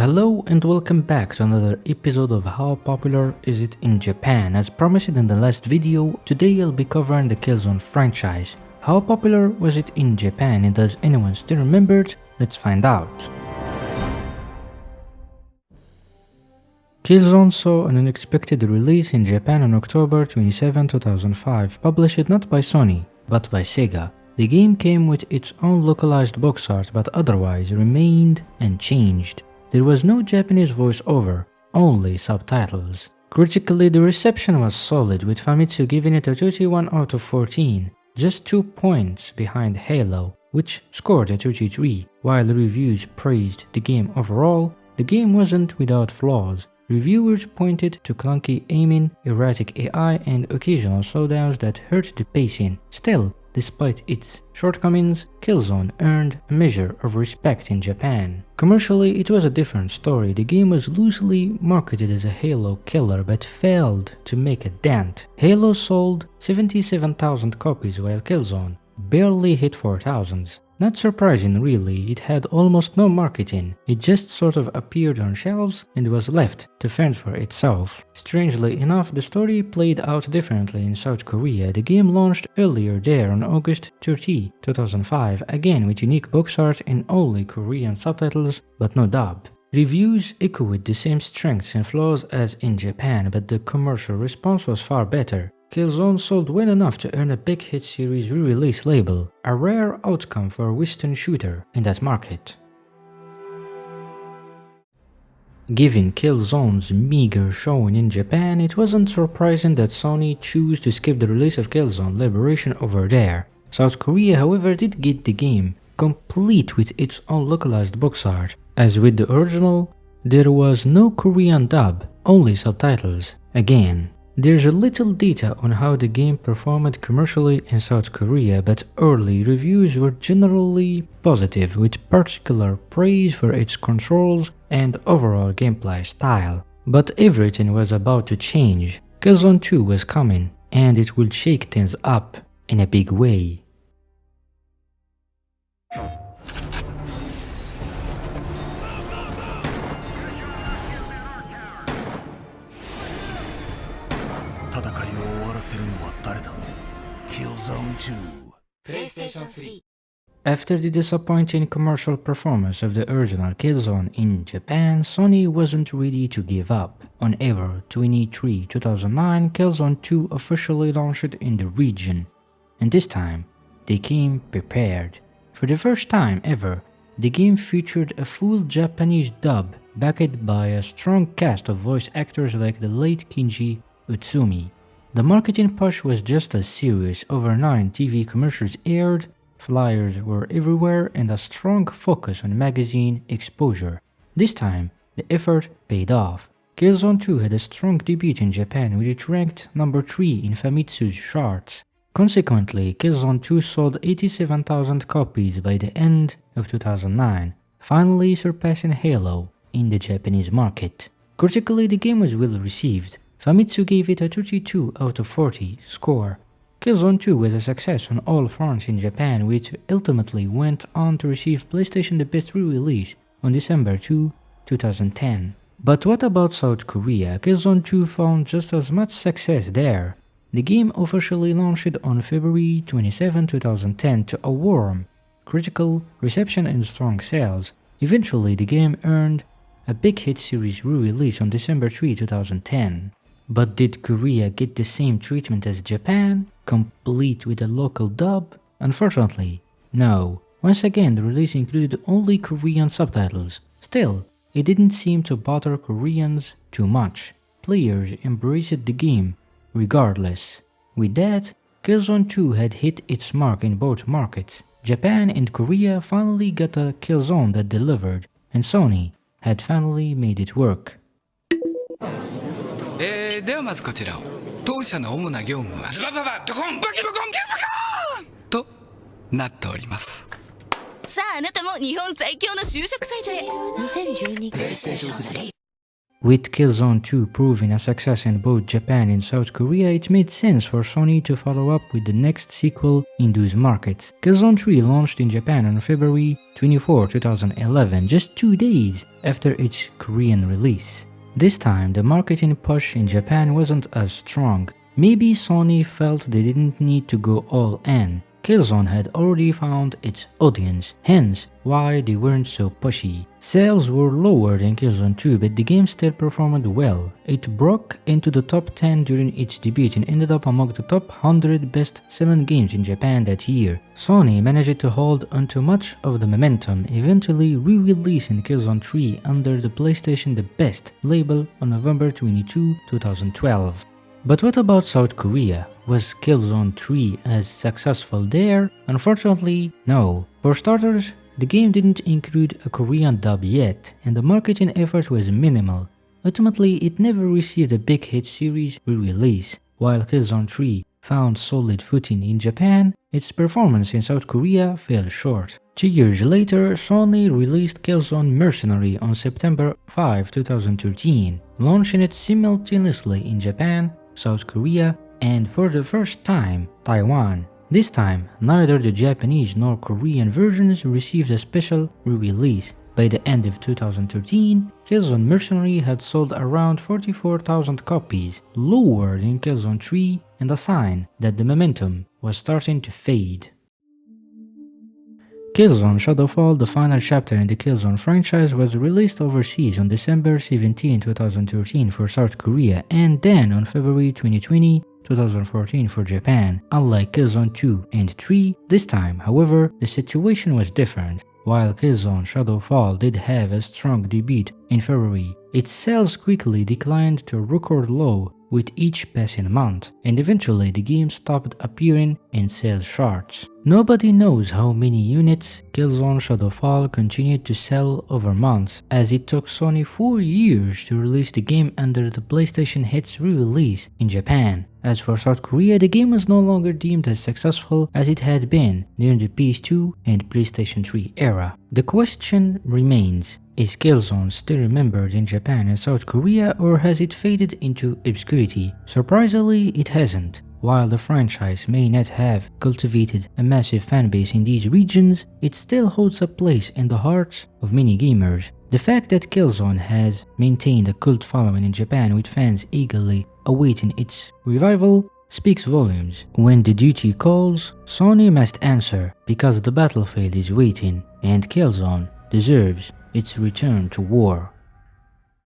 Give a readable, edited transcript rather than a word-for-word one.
Hello and welcome back to another episode of How Popular Is It in Japan. As promised in the last video, today I'll be covering the Killzone franchise. How popular was it in Japan and does anyone still remember it? Let's find out. Killzone saw an unexpected release in Japan on October 27, 2005, published not by Sony, but by Sega. The game came with its own localized box art but otherwise remained unchanged. There was no Japanese voiceover, only subtitles. Critically, the reception was solid, with Famitsu giving it a 31 out of 14, just 2 points behind Halo, which scored a 33. While reviews praised the game overall, the game wasn't without flaws. Reviewers pointed to clunky aiming, erratic AI, and occasional slowdowns that hurt the pacing. Still, despite its shortcomings, Killzone earned a measure of respect in Japan. Commercially, it was a different story. The game was loosely marketed as a Halo killer but failed to make a dent. Halo sold 77,000 copies while Killzone barely hit 4,000. Not surprising really, it had almost no marketing, it just sort of appeared on shelves and was left to fend for itself. Strangely enough, the story played out differently in South Korea. The game launched earlier there on August 30, 2005, again with unique box art and only Korean subtitles but no dub. Reviews echoed the same strengths and flaws as in Japan, but the commercial response was far better. Killzone sold well enough to earn a big hit series re-release label, a rare outcome for a Western shooter in that market. Given Killzone's meager showing in Japan, it wasn't surprising that Sony chose to skip the release of Killzone Liberation over there. South Korea, however, did get the game, complete with its own localized box art. As with the original, there was no Korean dub, only subtitles, again. There's a little data on how the game performed commercially in South Korea, but early reviews were generally positive, with particular praise for its controls and overall gameplay style. But everything was about to change. Killzone 2 was coming, and it would shake things up in a big way. Killzone 2. PlayStation 3. After the disappointing commercial performance of the original Killzone in Japan, Sony wasn't ready to give up. On April 23, 2009, Killzone 2 officially launched in the region, and this time, they came prepared. For the first time ever, the game featured a full Japanese dub, backed by a strong cast of voice actors like the late Kinji Utsumi. The marketing push was just as serious. Over 9 TV commercials aired, flyers were everywhere, and a strong focus on magazine exposure. This time, the effort paid off. Killzone 2 had a strong debut in Japan, with it ranked number 3 in Famitsu's charts. Consequently, Killzone 2 sold 87,000 copies by the end of 2009, finally surpassing Halo in the Japanese market. Critically, the game was well received. Famitsu gave it a 32 out of 40 score. Killzone 2 was a success on all fronts in Japan, which ultimately went on to receive PlayStation the Best re-release on December 2, 2010. But what about South Korea? Killzone 2 found just as much success there. The game officially launched on February 27, 2010 to a warm critical reception and strong sales. Eventually, the game earned a big hit series re-release on December 3, 2010. But did Korea get the same treatment as Japan, complete with a local dub? Unfortunately, no. Once again, the release included only Korean subtitles. Still, it didn't seem to bother Koreans too much. Players embraced the game regardless. With that, Killzone 2 had hit its mark in both markets. Japan and Korea finally got a Killzone that delivered, and Sony had finally made it work. ではまずこちらを当社の主な業務はズバババドコンバキバコンギャバコンとなっております。さああなたも日本最強の就職サイトへ。2012 PlayStation 3 With Killzone 2 proving a success in both Japan and South Korea, it made sense for Sony to follow up with the next sequel in those markets. Killzone 3 launched in Japan on February 24, 2011, just 2 days after its Korean release. This time, the marketing push in Japan wasn't as strong. Maybe Sony felt they didn't need to go all in. Killzone had already found its audience, hence why they weren't so pushy. Sales were lower than Killzone 2, but the game still performed well. It broke into the top 10 during its debut and ended up among the top 100 best-selling games in Japan that year. Sony managed to hold onto much of the momentum, eventually re-releasing Killzone 3 under the PlayStation The Best label on November 22, 2012. But what about South Korea? Was Killzone 3 as successful there? Unfortunately, no. For starters, the game didn't include a Korean dub yet, and the marketing effort was minimal. Ultimately, it never received a big hit series re-release. While Killzone 3 found solid footing in Japan, its performance in South Korea fell short. 2 years later, Sony released Killzone Mercenary on September 5, 2013, launching it simultaneously in Japan, South Korea, and for the first time, Taiwan. This time, neither the Japanese nor Korean versions received a special re-release. By the end of 2013, Killzone Mercenary had sold around 44,000 copies, lower than Killzone 3, and a sign that the momentum was starting to fade. Killzone Shadowfall, the final chapter in the Killzone franchise, was released overseas on December 17, 2013 for South Korea, and then on February 2014 for Japan. Unlike Killzone 2 and 3, this time, however, the situation was different. While Killzone Shadowfall did have a strong debut in February, its sales quickly declined to a record low with each passing month, and eventually the game stopped appearing in sales charts. Nobody knows how many units Killzone Shadowfall continued to sell over months, as it took Sony 4 years to release the game under the PlayStation Hits re-release in Japan. As for South Korea, the game was no longer deemed as successful as it had been during the PS2 and PlayStation 3 era. The question remains, is Killzone still remembered in Japan and South Korea, or has it faded into obscurity? Surprisingly, it hasn't. While the franchise may not have cultivated a massive fanbase in these regions, it still holds a place in the hearts of many gamers. The fact that Killzone has maintained a cult following in Japan with fans eagerly awaiting its revival speaks volumes. When the duty calls, Sony must answer because the battlefield is waiting, and Killzone deserves its return to war.